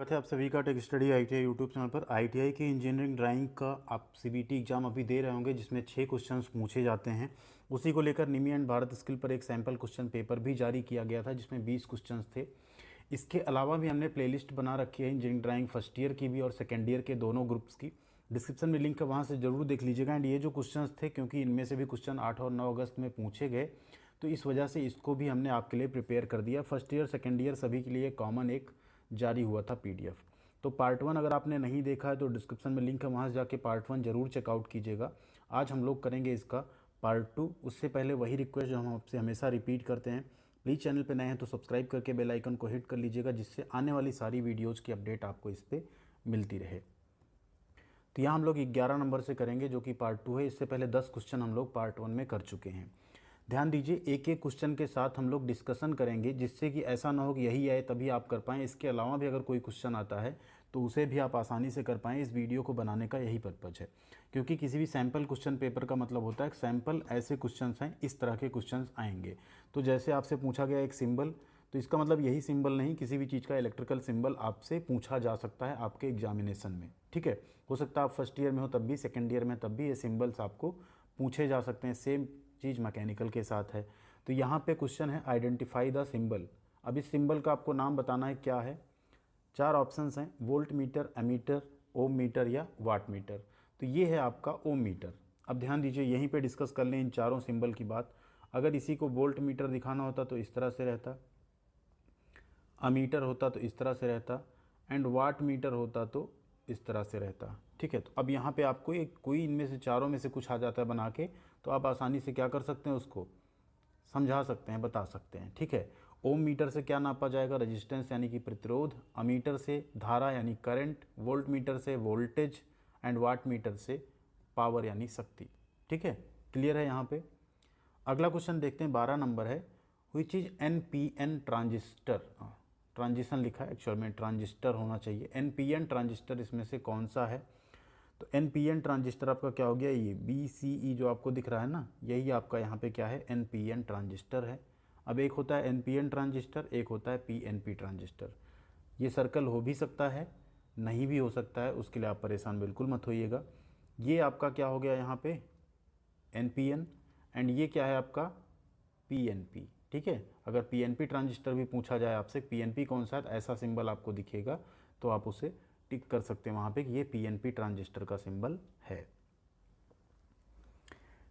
स्वागत है आप सभी का tech study ITI YouTube channel पर। आईटीआई की इंजीनियरिंग ड्राइंग का आप सीबीटी एग्जाम अभी दे रहे होंगे, जिसमें 6 क्वेश्चंस पूछे जाते हैं। उसी को लेकर निमी एंड भारत स्किल पर एक सैम्पल क्वेश्चन पेपर भी जारी किया गया था, जिसमें 20 क्वेश्चंस थे। इसके अलावा भी हमने प्लेलिस्ट बना रखी है इंजीनियरिंग ड्राइंग फर्स्ट ईयर की भी और सेकेंड ईयर के दोनों ग्रुप्स की। डिस्क्रिप्शन में लिंक है, वहाँ से ज़रूर देख लीजिएगा। एंड ये जो क्वेश्चन थे, क्योंकि इनमें से भी क्वेश्चन 8 और 9 अगस्त में पूछे गए, तो इस वजह से इसको भी हमने आपके लिए प्रिपेयर कर दिया। फर्स्ट ईयर सेकेंड ईयर सभी के लिए कॉमन एक जारी हुआ था पीडीएफ। तो पार्ट 1 अगर आपने नहीं देखा है तो डिस्क्रिप्शन में लिंक है, वहाँ से जाके पार्ट 1 जरूर चेकआउट कीजिएगा। आज हम लोग करेंगे इसका पार्ट 2। उससे पहले वही रिक्वेस्ट जो हम आपसे हमेशा रिपीट करते हैं, प्लीज़ चैनल पे नए हैं तो सब्सक्राइब करके बेल आइकन को हिट कर लीजिएगा, जिससे आने वाली सारी वीडियोज़ की अपडेट आपको इस पर मिलती रहे। तो यहाँ हम लोग 11 नंबर से करेंगे, जो कि पार्ट 2 है। इससे पहले 10 क्वेश्चन हम लोग पार्ट 1 में कर चुके हैं। ध्यान दीजिए, एक एक क्वेश्चन के साथ हम लोग डिस्कशन करेंगे, जिससे कि ऐसा ना हो कि यही आए तभी आप कर पाएँ। इसके अलावा भी अगर कोई क्वेश्चन आता है तो उसे भी आप आसानी से कर पाएँ। इस वीडियो को बनाने का यही पर्पज़ है, क्योंकि किसी भी सैम्पल क्वेश्चन पेपर का मतलब होता है कि सैम्पल ऐसे क्वेश्चंस हैं, इस तरह के क्वेश्चंस आएंगे। तो जैसे आपसे पूछा गया एक सिंबल, तो इसका मतलब यही सिंबल नहीं, किसी भी चीज़ का इलेक्ट्रिकल सिंबल आपसे पूछा जा सकता है आपके एग्जामिनेशन में। ठीक है, हो सकता है आप फर्स्ट ईयर में हो तब भी, सेकेंड ईयर में तब भी ये सिंबल्स आपको पूछे जा सकते हैं। सेम चीज़ मैकेनिकल के साथ है। तो यहाँ पे क्वेश्चन है आइडेंटिफाई द सिंबल। अब इस सिंबल का आपको नाम बताना है क्या है। 4 ऑप्शंस हैं, वोल्ट मीटर, एमीटर, ओम मीटर या वाट मीटर। तो ये है आपका ओम मीटर। अब ध्यान दीजिए, यहीं पे डिस्कस कर लें इन चारों सिंबल की बात। अगर इसी को वोल्ट मीटर दिखाना होता तो इस तरह से रहता, अमीटर होता तो इस तरह से रहता, एंड वाट मीटर होता तो इस तरह से रहता। ठीक है, तो अब यहाँ पे आपको एक कोई इनमें से चारों में से कुछ आ जाता है बना के, तो आप आसानी से क्या कर सकते हैं, उसको समझा सकते हैं, बता सकते हैं। ठीक है, ओम मीटर से क्या नापा जाएगा, रेजिस्टेंस यानी कि प्रतिरोध, अमीटर से धारा यानी करंट, वोल्ट मीटर से वोल्टेज, एंड वाट मीटर से पावर यानी शक्ति। ठीक है, क्लियर है यहाँ पे। अगला क्वेश्चन देखते हैं, 12 नंबर है। Which is NPN transistor. Transition लिखा है, एक्चुअल में ट्रांजिस्टर होना चाहिए। एनपीएन ट्रांजिस्टर इसमें से कौन सा है। तो एनपीएन ट्रांजिस्टर आपका क्या हो गया, ये बीसीई जो आपको दिख रहा है ना, यही आपका यहाँ पे क्या है, एनपीएन ट्रांजिस्टर है। अब एक होता है एनपीएन ट्रांजिस्टर, एक होता है पीएनपी ट्रांजिस्टर। ये सर्कल हो भी सकता है, नहीं भी हो सकता है, उसके लिए आप परेशान बिल्कुल मत होइएगा। ये आपका क्या हो गया यहाँ पे, एनपीएन, एंड ये क्या है आपका, पीएनपी। ठीक है, अगर पीएनपी ट्रांजिस्टर भी पूछा जाए आपसे, पीएनपी कौन सा है, ऐसा सिंबल आपको दिखेगा तो आप उसे टिक कर सकते हैं वहाँ पे कि ये पीएनपी ट्रांजिस्टर का सिंबल है।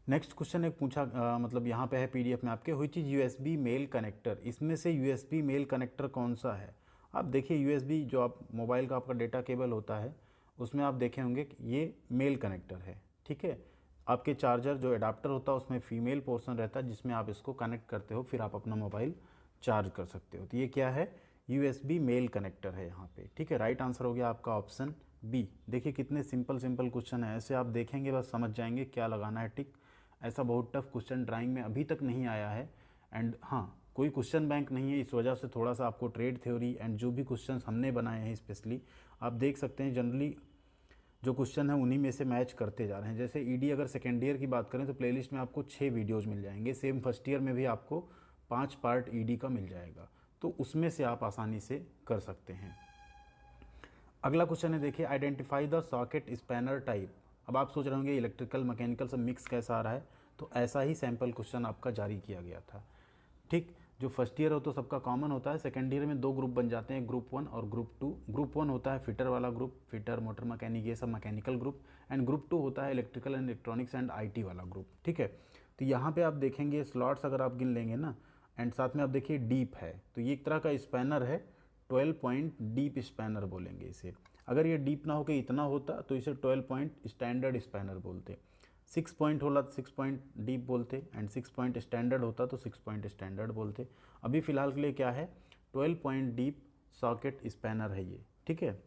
नेक्स्ट क्वेश्चन एक पूछा मतलब यहाँ पे है पीडीएफ में आपके, which is USB male connector. इसमें से यूएसबी मेल कनेक्टर कौन सा है। आप देखिए, यूएसबी जो आप मोबाइल का आपका डेटा केबल होता है, उसमें आप देखे होंगे कि ये मेल कनेक्टर है। ठीक है, आपके चार्जर जो एडाप्टर होता है उसमें फीमेल पोर्शन रहता है, जिसमें आप इसको कनेक्ट करते हो, फिर आप अपना मोबाइल चार्ज कर सकते हो। तो ये क्या है, यूएसबी मेल कनेक्टर है यहाँ पे। ठीक है, राइट आंसर हो गया आपका ऑप्शन बी। देखिए कितने सिंपल सिंपल क्वेश्चन है, ऐसे आप देखेंगे बस समझ जाएंगे क्या लगाना है टिक। ऐसा बहुत टफ क्वेश्चन ड्राइंग में अभी तक नहीं आया है। एंड हाँ, कोई क्वेश्चन बैंक नहीं है, इस वजह से थोड़ा सा आपको ट्रेड थ्योरी एंड जो भी क्वेश्चंस हमने बनाए हैं स्पेशली, आप देख सकते हैं जनरली जो क्वेश्चन है उन्हीं में से मैच करते जा रहे हैं। जैसे ईडी अगर सेकेंड ईयर की बात करें तो प्लेलिस्ट में आपको 6 वीडियोज़ मिल जाएंगे। सेम फर्स्ट ईयर में भी आपको 5 पार्ट ईडी का मिल जाएगा, तो उसमें से आप आसानी से कर सकते हैं। अगला क्वेश्चन है, देखिए identify the socket spanner type. अब आप सोच रहे होंगे इलेक्ट्रिकल मैकेनिकल सब मिक्स कैसा आ रहा है, तो ऐसा ही सैम्पल क्वेश्चन आपका जारी किया गया था। ठीक, जो फर्स्ट ईयर हो तो सबका कॉमन होता है, सेकंड ईयर में 2 ग्रुप बन जाते हैं, ग्रुप 1 और ग्रुप 2। ग्रुप 1 होता है फिटर वाला ग्रुप, फिटर मोटर मैकेनिक ये सब मैकेनिकल ग्रुप, एंड ग्रुप 2 होता है electrical and electronics and IT वाला ग्रुप। ठीक है, तो यहाँ पे आप देखेंगे स्लॉट्स अगर आप गिन लेंगे ना, एंड साथ में आप देखिए डीप है, तो ये एक तरह का स्पैनर है, 12 पॉइंट डीप स्पैनर बोलेंगे इसे। अगर ये डीप ना होकर इतना होता तो इसे 12 पॉइंट स्टैंडर्ड स्पैनर बोलते। 6 पॉइंट होला तो 6 पॉइंट डीप बोलते, एंड 6 पॉइंट स्टैंडर्ड होता तो 6 पॉइंट स्टैंडर्ड बोलते। अभी फ़िलहाल के लिए क्या है, 12 पॉइंट डीप सॉकेट स्पैनर है ये। ठीक है,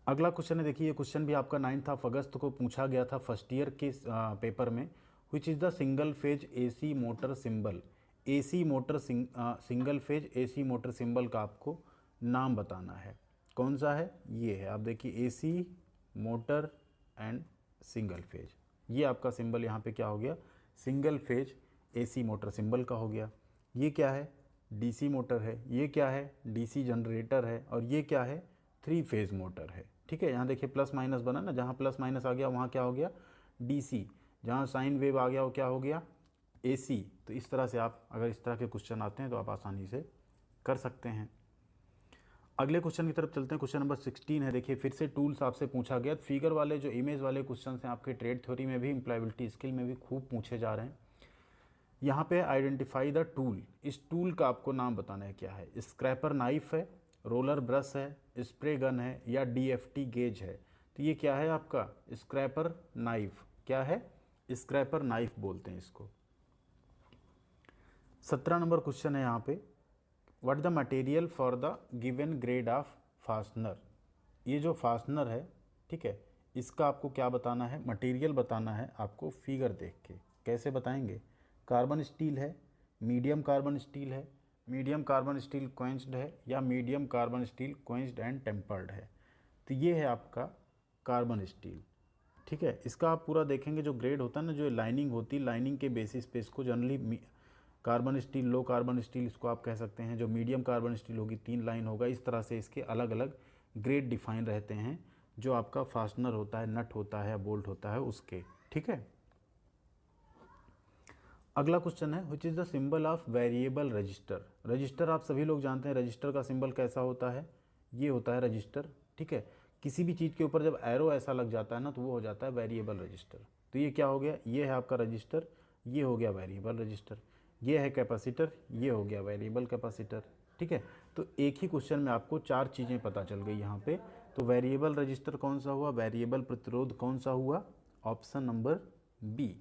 अगला क्वेश्चन है, देखिए ये क्वेश्चन भी आपका 9 अगस्त को पूछा गया था फर्स्ट ईयर के पेपर में। Which is the single phase AC motor symbol. AC motor single phase AC motor symbol का आपको नाम बताना है, कौन सा है। ये है, आप देखिए AC motor and single phase, ये आपका सिंबल यहाँ पे क्या हो गया, single phase AC motor symbol का हो गया। ये क्या है, डीसी मोटर है, ये क्या है, डीसी जनरेटर है, और ये क्या है, 3 फेज़ मोटर है। ठीक है, यहाँ देखिए प्लस माइनस बना ना, जहाँ प्लस माइनस आ गया वहाँ क्या हो गया, डीसी, जहाँ साइन वेव आ गया वो क्या हो गया, एसी। तो इस तरह से आप अगर इस तरह के क्वेश्चन आते हैं तो आप आसानी से कर सकते हैं। अगले क्वेश्चन की तरफ चलते हैं। क्वेश्चन नंबर 16 है, देखिए फिर से टूल्स आपसे पूछा गया। फिगर वाले जो इमेज वाले क्वेश्चन हैं आपके ट्रेड थ्योरी में भी, एम्प्लॉयबिलिटी स्किल में भी खूब पूछे जा रहे हैं। यहाँ पे आइडेंटिफाई द टूल, इस टूल का आपको नाम बताना है क्या है। स्क्रैपर नाइफ है, रोलर ब्रश है, स्प्रे गन है, या डीएफटी गेज है। तो ये क्या है आपका, स्क्रैपर नाइफ। क्या है, स्क्रैपर नाइफ बोलते हैं इसको। 17 नंबर क्वेश्चन है यहाँ पे, what the material for the given grade of fastener. ये जो फास्टनर है, ठीक है, इसका आपको क्या बताना है, मटेरियल बताना है आपको फिगर देख के। कैसे बताएंगे, कार्बन स्टील है, मीडियम कार्बन स्टील है, मीडियम कार्बन स्टील क्वेंच्ड है, या medium carbon steel quenched and tempered है। तो ये है आपका कार्बन स्टील। ठीक है, इसका आप पूरा देखेंगे, जो ग्रेड होता है ना, जो लाइनिंग होती है, लाइनिंग के बेसिस पे इसको generally carbon steel, low carbon steel इसको आप कह सकते हैं। जो मीडियम कार्बन स्टील होगी 3 लाइन होगा। इस तरह से इसके अलग अलग ग्रेड डिफाइन रहते हैं, जो आपका फास्टनर होता है, नट होता है, बोल्ट होता है उसके। ठीक है, अगला क्वेश्चन है, which is the symbol of variable resistor. Register आप सभी लोग जानते हैं, रजिस्टर का सिंबल कैसा होता है, ये होता है रजिस्टर। ठीक है, किसी भी चीज़ के ऊपर जब एरो ऐसा लग जाता है ना, तो वो हो जाता है वेरिएबल रजिस्टर। तो ये क्या हो गया, ये है आपका रजिस्टर, ये हो गया वेरिएबल रजिस्टर। ये है कैपेसिटर, ये हो गया वेरिएबल कैपेसिटर। ठीक है, तो एक ही क्वेश्चन में आपको 4 चीज़ें पता चल गई यहाँ पे। तो वेरिएबल रजिस्टर कौन सा हुआ, वेरिएबल प्रतिरोध कौन सा हुआ, ऑप्शन नंबर बी।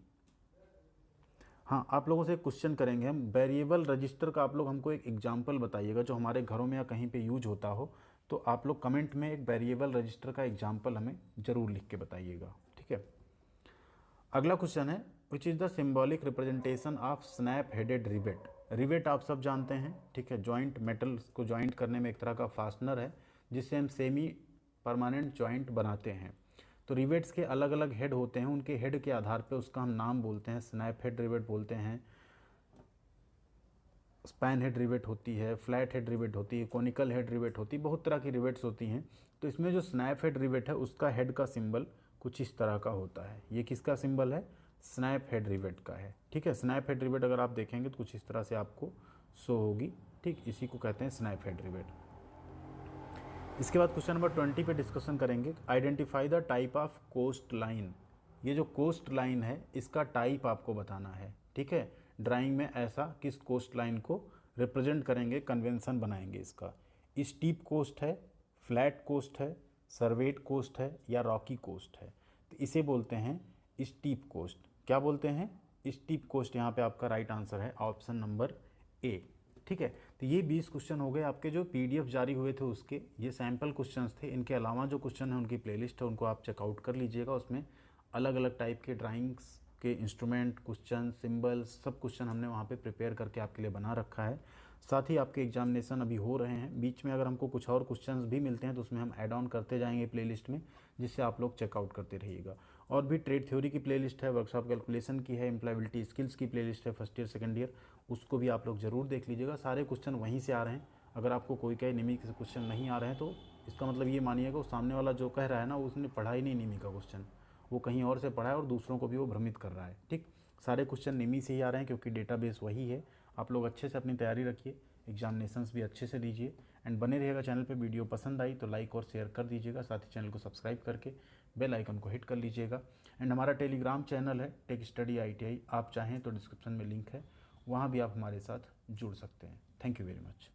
हाँ, आप लोगों से एक क्वेश्चन करेंगे हम, वेरिएबल रजिस्टर का आप लोग हमको एक एग्जांपल बताइएगा जो हमारे घरों में या कहीं पे यूज होता हो। तो आप लोग कमेंट में एक वेरिएबल रजिस्टर का एग्जांपल हमें ज़रूर लिख के बताइएगा। ठीक है, अगला क्वेश्चन है, which is the symbolic representation of snap headed rivet. Rivet आप सब जानते हैं, ठीक है, जॉइंट, मेटल को जॉइंट करने में एक तरह का फास्टनर है, जिससे हम सेमी परमानेंट जॉइंट बनाते हैं। तो रिवेट्स के अलग अलग हेड होते हैं, उनके हेड के आधार पे उसका हम नाम बोलते हैं। स्नैप हेड रिवेट बोलते हैं, स्पैन हेड रिवेट होती है, फ्लैट हेड रिवेट होती है, कोनिकल हेड रिवेट होती है, बहुत तरह की रिवेट्स होती हैं। तो इसमें जो स्नैप हेड रिवेट है उसका हेड का सिंबल कुछ इस तरह का होता है। ये किसका सिंबल है, स्नैप हेड रिवेट का है। ठीक है, स्नैप हेड रिवेट अगर आप देखेंगे तो कुछ इस तरह से आपको शो होगी। ठीक, इसी को कहते हैं स्नैप हेड रिवेट। इसके बाद क्वेश्चन नंबर 20 पे डिस्कशन करेंगे, identify the type of coast line. ये जो कोस्ट लाइन है इसका टाइप आपको बताना है। ठीक है, ड्राइंग में ऐसा किस कोस्ट लाइन को रिप्रेजेंट करेंगे, कन्वेंशन बनाएंगे इसका। स्टीप कोस्ट है, फ्लैट कोस्ट है, सर्वेट कोस्ट है, या रॉकी कोस्ट है। तो इसे बोलते हैं स्टीप कोस्ट। क्या बोलते हैं, स्टीप कोस्ट। यहाँ पे आपका राइट आंसर है ऑप्शन नंबर ए। ठीक है, तो ये 20 क्वेश्चन हो गए आपके जो पीडीएफ जारी हुए थे उसके। ये सैम्पल क्वेश्चंस थे, इनके अलावा जो क्वेश्चन है उनकी प्लेलिस्ट है, उनको आप चेकआउट कर लीजिएगा। उसमें अलग अलग टाइप के ड्राइंग्स के इंस्ट्रूमेंट, क्वेश्चन, सिंबल्स, सब क्वेश्चन हमने वहाँ पे प्रिपेयर करके आपके लिए बना रखा है। साथ ही आपके एग्जामिनेशन अभी हो रहे हैं, बीच में अगर हमको कुछ और क्वेश्चंस भी मिलते हैं तो उसमें हम ऐड ऑन करते जाएंगे प्लेलिस्ट में, जिससे आप लोग चेकआउट करते रहिएगा। और भी ट्रेड थ्योरी की प्लेलिस्ट है, वर्कशॉप कैलकुलेशन की है, एम्प्लॉयबिलिटी स्किल्स की प्लेलिस्ट है फर्स्ट ईयर सेकंड ईयर, उसको भी आप लोग ज़रूर देख लीजिएगा। सारे क्वेश्चन वहीं से आ रहे हैं। अगर आपको कोई कहे निमी के क्वेश्चन नहीं आ रहे हैं तो इसका मतलब ये मानिएगा उस सामने वाला जो कह रहा है ना, उसने पढ़ा ही नहीं निमी का क्वेश्चन, वो कहीं और से पढ़ा है और दूसरों को भी वो भ्रमित कर रहा है। ठीक, सारे क्वेश्चन निमी से ही आ रहे हैं क्योंकि डेटाबेस वही है। आप लोग अच्छे से अपनी तैयारी रखिए, एग्जामिनेशंस भी अच्छे से दीजिए एंड बने रहिएगा चैनल पे। वीडियो पसंद आई तो लाइक और शेयर कर दीजिएगा, साथ ही चैनल को सब्सक्राइब करके बेल आइकन को हिट कर लीजिएगा। एंड हमारा टेलीग्राम चैनल है टेक स्टडी ITI, आप चाहें तो डिस्क्रिप्शन में लिंक है, वहाँ भी आप हमारे साथ जुड़ सकते हैं। Thank you very much.